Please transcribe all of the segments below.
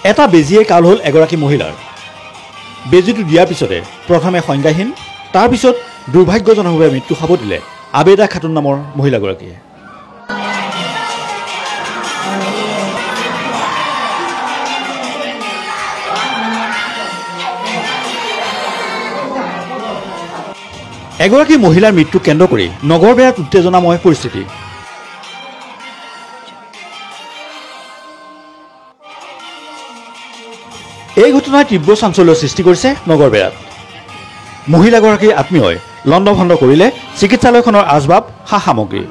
এটা বেজিয়ে কাল হ'ল এগৰাকী মহিলাৰ। বেজিটো দিয়াৰ পিছতে প্ৰথমে সংজ্ঞাহীন, তাৰপিছত দুৰ্ভাগ্যজনকভাৱে মৃত্যু খাব দিলে আবেদা খাতুন নামৰ মহিলাগৰাকীয়ে। এগৰাকী মহিলাৰ মৃত্যুক কেন্দ্ৰ কৰি নগৰবেৰাত উত্তেজনাময় পৰিস্থিতি। এই ঘটনাই তীব্ৰ চাঞ্চল্যৰ সৃষ্টি কৰিছে নগৰবেৰাত। মহিলাগৰাকীৰ আত্মীয়ই লণ্ডভণ্ড কৰিলে চিকিৎসালয়খনৰ আচবাব সা সামগ্ৰী।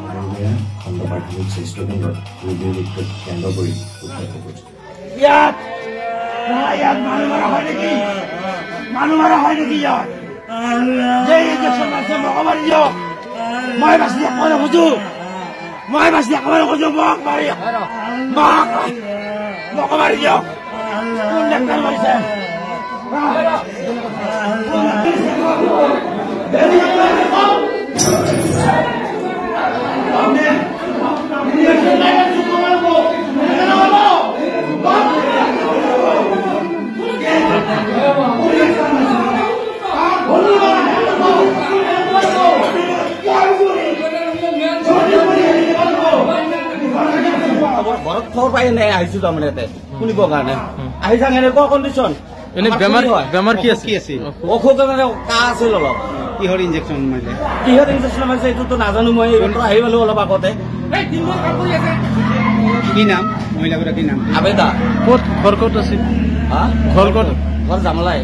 খবৰ পাই নাই আহিছো তাৰমানে ইয়াতে শুনিবৰ কাৰণে আহিছা এনেকুৱা কণ্ডিশ্যন। বেমাৰ কি আছিল? অসুখ মানে কাহ আছিল অলপ। কিহৰ ইনজেকশ্যন মাৰিলে? কিহৰ ইনজেকশ্যন মাৰিছে এইটোতো নাজানো মই। আহি পালো অলপ আগতে। কি নাম মহিলাগৰাকীৰ নাম? আবেদা। ক'ত ঘৰ ক'ত আছিল? ঘৰ ক'ত? ঘৰ জামলাই।